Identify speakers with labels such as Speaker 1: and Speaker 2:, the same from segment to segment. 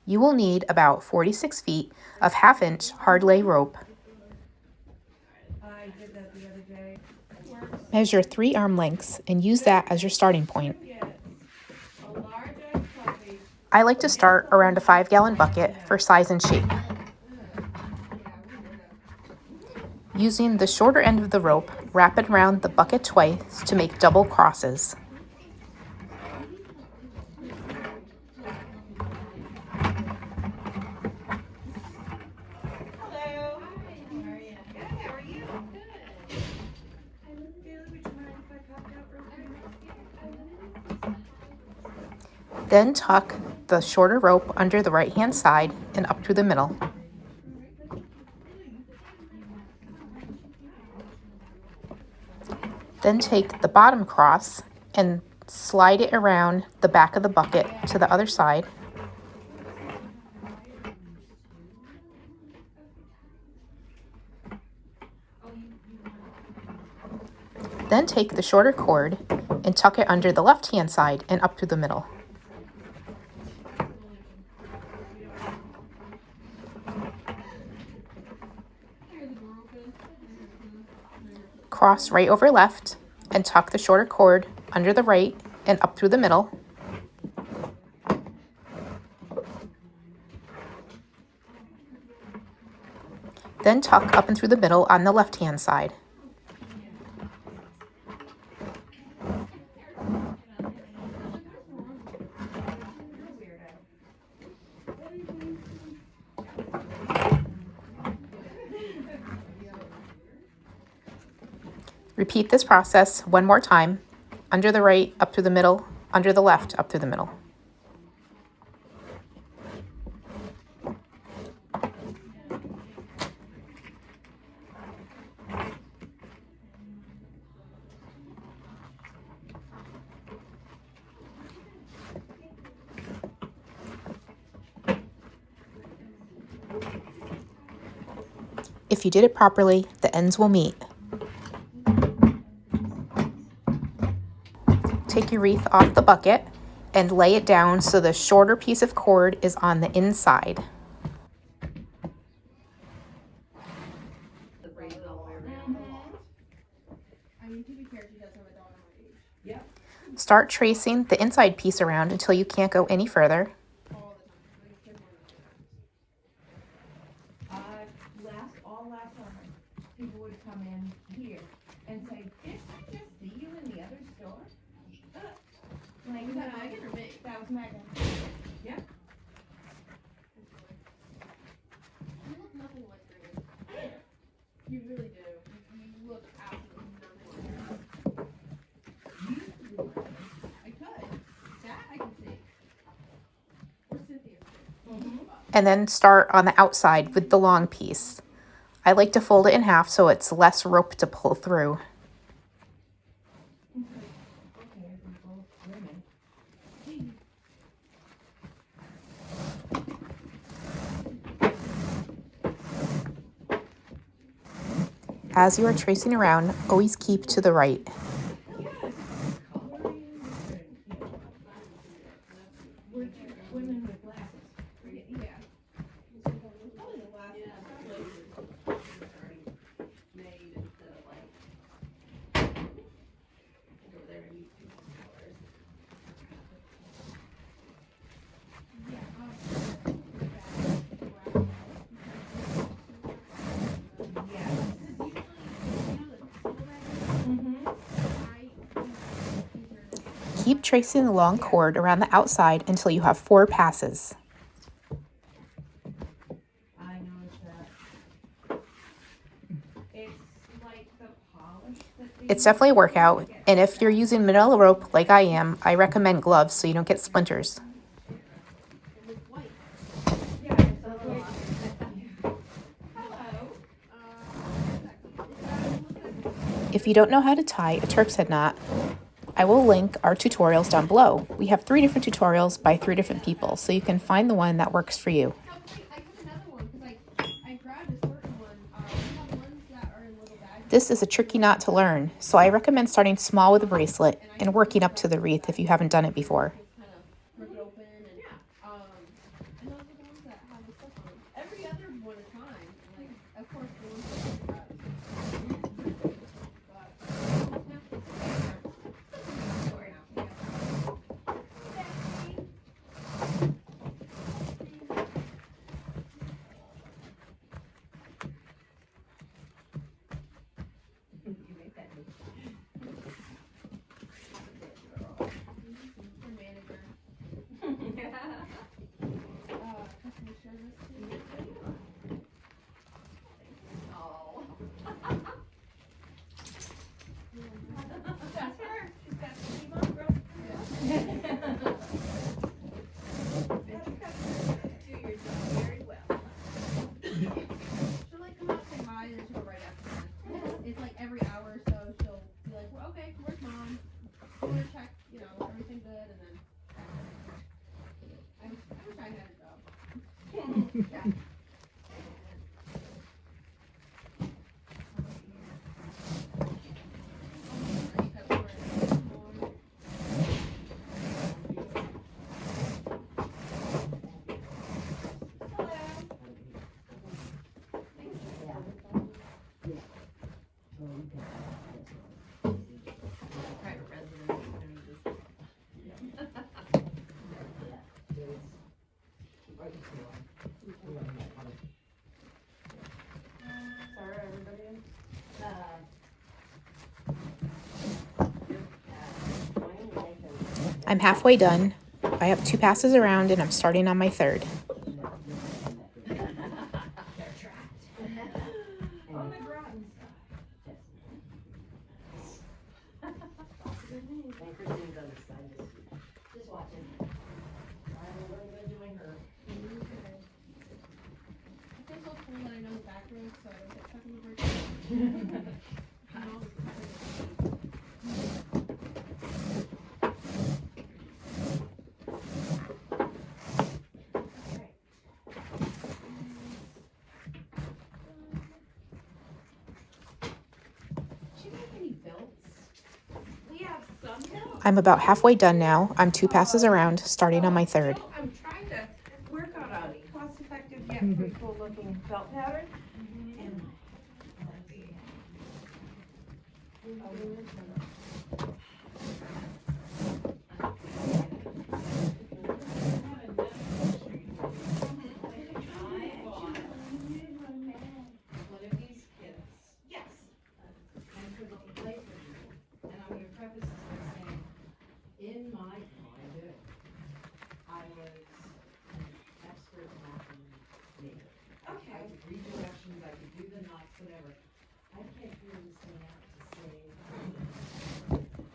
Speaker 1: You will need about 46 feet of 1/2-inch hard lay rope. Measure 3 arm lengths and use that as your starting point. I like to start around a 5-gallon bucket for size and shape. Using the shorter end of the rope, wrap it around the bucket twice to make double crosses. Then tuck the shorter rope under the right-hand side and up through the middle. Then take the bottom cross and slide it around the back of the bucket to the other side. Then take the shorter cord and tuck it under the left-hand side and up through the middle. Cross right over left and tuck the shorter cord under the right and up through the middle. Then tuck up and through the middle on the left-hand side. Repeat this process one more time, under the right, up through the middle, under the left, up through the middle. If you did it properly, the ends will meet. Take your wreath off the bucket and lay it down so the shorter piece of cord is on the inside. Start tracing the inside piece around until you can't go any further.
Speaker 2: Last summer, people would come in here and say, "Didn't I just see you in the other store?" Like, was that Megan or me? That was Megan. Yep. You look nothing like Megan. You really do. You look absolutely nothing like her. I could. That I can see. Or Cynthia.
Speaker 1: And then start on the outside with the long piece. I like to fold it in half so it's less rope to pull through. As you are tracing around, always keep to the right. Keep tracing the long cord around the outside until you have 4 passes. It's definitely a workout, and if you're using manila rope like I am, I recommend gloves so you don't get splinters. If you don't know how to tie a Turk's head knot, I will link our tutorials down below. We have 3 different tutorials by 3 different people, so you can find the one that works for you. This is a tricky knot to learn, so I recommend starting small with a bracelet and working up to the wreath if you haven't done it before.
Speaker 2: Every other one is fine. Like, of course, the ones that but your manager. Customer service too. Oh. That's her. She's got the team on, girl. Do your job very well. She'll like come out and say hi and then she'll go right after that. It's like every hour or so she'll be like, well, okay, where's mom? I'm gonna check, you know, everything good, and then I wish I had a job. Yeah.
Speaker 3: Private residence,
Speaker 4: Sorry, everybody.
Speaker 1: I'm halfway done. I have 2 passes around and I'm starting on my 3rd.
Speaker 4: On the ground.
Speaker 3: just watching. I'm doing her.
Speaker 2: I feel so cool that I know the back road, so I don't get stuck in the bridge.
Speaker 3: Do you make any belts?
Speaker 4: We have some now.
Speaker 1: I'm about halfway done now. I'm 2 passes around, starting on my 3rd.
Speaker 4: So I'm trying to work on a cost-effective yet pretty cool-looking belt pattern. And let's see.
Speaker 3: One of these kits,
Speaker 4: Yes.
Speaker 3: and for the play for you. And I'm gonna preface this by saying, in my time, I was an expert Latin maker. I
Speaker 4: Okay.
Speaker 3: could read directions, I could do the knots, whatever. I can't really stand out to say,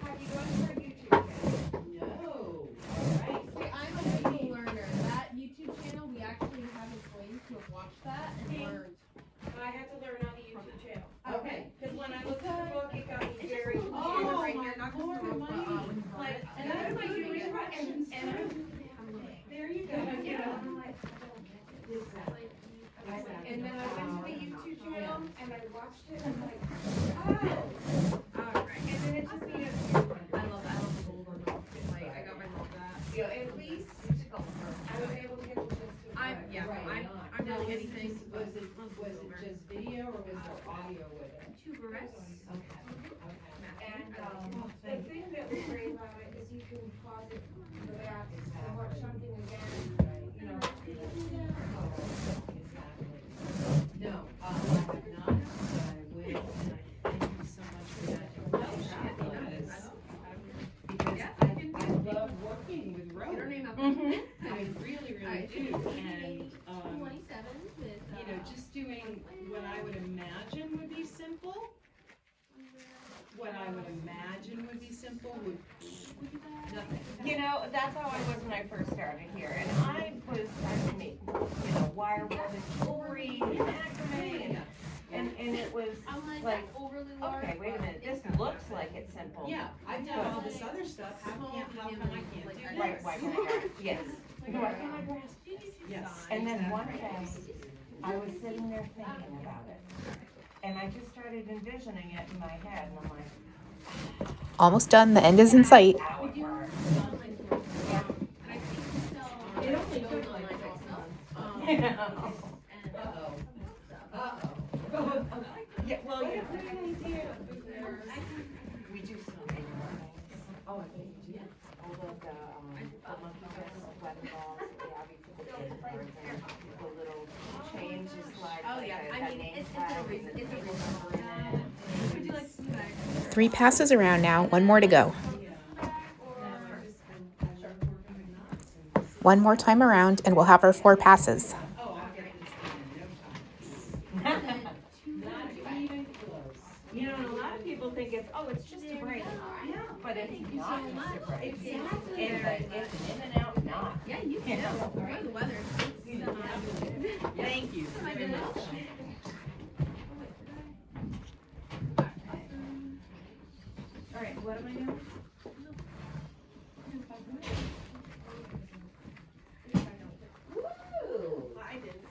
Speaker 4: Have you gone to our YouTube channel?
Speaker 3: no, alright.
Speaker 2: See, I'm a visual learner. That YouTube channel, we actually have employees who have watched that and learned.
Speaker 4: I had to learn on the YouTube channel.
Speaker 3: Okay.
Speaker 4: Because when I looked at the book, it got me very
Speaker 2: Oh,
Speaker 4: confused.
Speaker 2: right here, not just the rope, but
Speaker 4: Like,
Speaker 2: and
Speaker 4: and I was like,
Speaker 2: doing
Speaker 4: doing
Speaker 2: directions.
Speaker 4: and I'm, there you go, you know. And then I went to the YouTube channel and I watched it and I'm like, oh, alright. And then it just made it.
Speaker 2: I love the golden rope. Like, I got rid of that.
Speaker 4: You know, at least I was able to get the gist of
Speaker 2: I'm,
Speaker 4: it.
Speaker 2: yeah,
Speaker 3: Right,
Speaker 2: I'm
Speaker 3: Now,
Speaker 2: really
Speaker 3: was it
Speaker 2: anything.
Speaker 3: just- Was it just video or was there audio with it?
Speaker 2: Two breasts.
Speaker 3: Okay, okay.
Speaker 4: And, the thing that was great about it is you can pause it, go back, and watch something again, you know.
Speaker 3: Exactly. No, I have not, but I will, and I thank you so much for that information. Because I love working with
Speaker 2: Get her name
Speaker 3: rope.
Speaker 2: up there.
Speaker 3: I really, really do, and,
Speaker 2: 27 with,
Speaker 3: you know, just doing what I would imagine would be simple. What I would imagine would be simple would nothing.
Speaker 4: You know, that's how I was when I first started here, and I made, you know, wire woven jewelry, and macrame, and it was
Speaker 2: I'm like,
Speaker 4: like,
Speaker 2: that's overly large.
Speaker 4: okay, wait a minute, this looks like it's simple.
Speaker 3: Yeah, I've done all this other stuff, how come I can't do this?
Speaker 4: Right, why can't I grasp? Yes. Why can't I grasp?
Speaker 3: Yes.
Speaker 4: And then one day, I was sitting there thinking about it, and I just started envisioning it in my head, and I'm like,
Speaker 1: Almost done. The end is in sight.
Speaker 4: how it works.
Speaker 2: It only took like 6 months.
Speaker 4: Yeah, well, yeah. We do so many things. Oh, I bet you do. All of the monkey dress, weather balls, the Abby for the kids, the little change is like.
Speaker 2: Oh, yeah.
Speaker 4: a
Speaker 2: I mean,
Speaker 4: name
Speaker 2: it's a
Speaker 4: tag
Speaker 2: reason.
Speaker 4: and the
Speaker 2: It's a
Speaker 4: people
Speaker 2: reason.
Speaker 4: number in it.
Speaker 2: Would you like some bags?
Speaker 1: 3 passes around now, 1 more to go. One more time around and we'll have our 4 passes.
Speaker 4: You know, and a lot of people think it's just a break. Yeah. But it's not just a break.
Speaker 3: Exactly.
Speaker 4: It's an in and out knot.
Speaker 2: Yeah, you can. The weather.
Speaker 4: Thank you very much.
Speaker 2: All right, what am I doing?
Speaker 4: Woo!
Speaker 2: I didn't.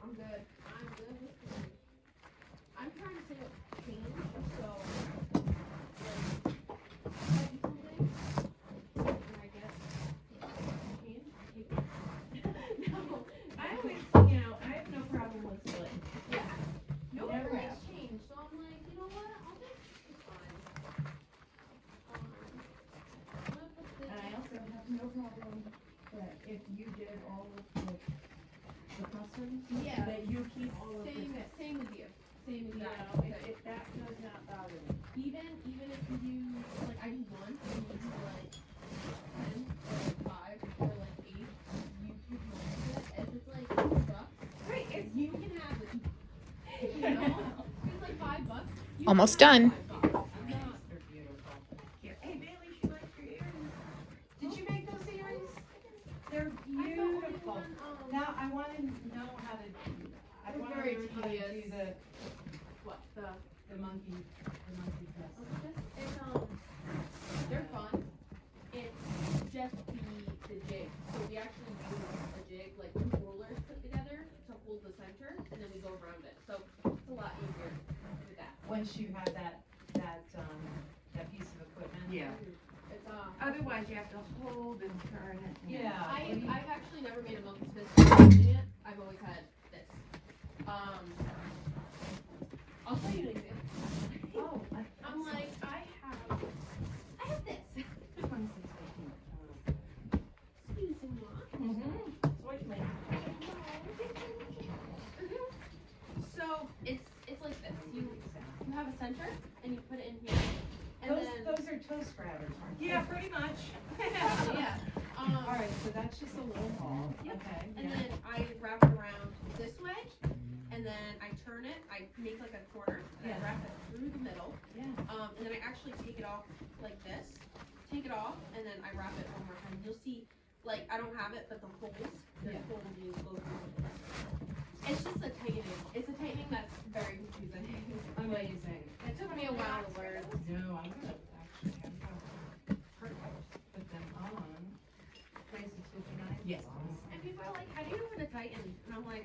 Speaker 2: I'm good. I'm good with food. I'm trying to say change, so like something, and I guess change. No,
Speaker 3: I always, I have no problem with split.
Speaker 2: yeah. No one
Speaker 3: Never
Speaker 2: likes
Speaker 3: have.
Speaker 2: change, so I'm like, you know what? I'll just it's fine. I'm gonna put this.
Speaker 3: And I also have no problem that if you did all of the customs,
Speaker 2: Yeah.
Speaker 3: that you keep all of the.
Speaker 2: Same with you. Same with
Speaker 3: You
Speaker 2: you.
Speaker 3: know, if that does not bother me.
Speaker 2: Even if you use like I do one and you do like 10 or like 5 or like 8, you keep most of it. If it's like $2,
Speaker 4: Right, it's
Speaker 2: you can have it. You know? If it's like $5, you
Speaker 1: Almost
Speaker 2: can have
Speaker 1: done.
Speaker 2: $5. I'm not.
Speaker 3: They're beautiful.
Speaker 4: here. Hey, Bailey, she likes your earrings. Did you make those earrings?
Speaker 3: They're
Speaker 2: I got only
Speaker 3: beautiful.
Speaker 2: one,
Speaker 3: Now, I want to know how to, I
Speaker 2: They're
Speaker 3: want to
Speaker 2: very
Speaker 3: learn how to do
Speaker 2: tedious. What the?
Speaker 3: the monkey dress.
Speaker 2: It's they're fun. It's just the jig. So we actually use a jig like 2 rollers put together to hold the center, and then we go around it. So it's a lot easier with that.
Speaker 3: Once you have that piece of equipment.
Speaker 4: Yeah.
Speaker 2: It's
Speaker 4: Otherwise, you have to hold and turn it.
Speaker 3: Yeah.
Speaker 2: I've actually never made a monkey spin using it. I've always had this. I'll show you an example.
Speaker 3: Oh,
Speaker 2: I'm like, I have this. Excuse me. So it's like this. You have a center and you put it in here, and
Speaker 3: Those
Speaker 2: then
Speaker 3: are toe scrabbers, aren't they?
Speaker 4: Yeah, pretty much.
Speaker 2: yeah.
Speaker 3: All right, so that's just a little ball.
Speaker 2: Yep.
Speaker 3: Okay.
Speaker 2: And
Speaker 3: yeah.
Speaker 2: then I wrap it around this way, and then I turn it. I make like a corner, and
Speaker 3: Yeah.
Speaker 2: I wrap it through the middle.
Speaker 3: Yeah.
Speaker 2: And then I actually take it off like this. Take it off, and then I wrap it one more time. You'll see, like I don't have it, but the holes,
Speaker 3: Yeah.
Speaker 2: you go through. It's just a tightening. It's a tightening that's very confusing.
Speaker 3: Amazing.
Speaker 2: It took me a while to learn.
Speaker 3: No, I'm gonna actually put them on. Places 59.
Speaker 4: Yes.
Speaker 2: And people are like, "How do you know when to tighten?" And I'm like,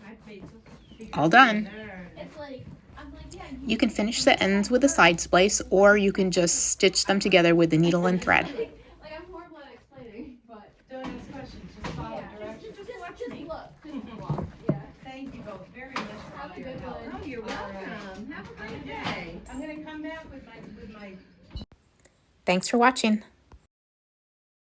Speaker 2: "I've made so."
Speaker 1: All done.
Speaker 2: It's like I'm like, yeah.
Speaker 1: You can finish the ends with a side splice, or you can just stitch them together with the needle and thread.
Speaker 2: Like I'm horrible at explaining, but
Speaker 3: Don't ask questions, just follow directions.
Speaker 2: just look. Just walk. Yeah.
Speaker 3: Thank you both very much for
Speaker 2: Have
Speaker 3: all
Speaker 2: a
Speaker 3: your
Speaker 2: good
Speaker 3: help.
Speaker 2: one.
Speaker 4: Oh, you're welcome. Have a great day.
Speaker 3: I'm gonna come back with my
Speaker 1: Thanks for watching.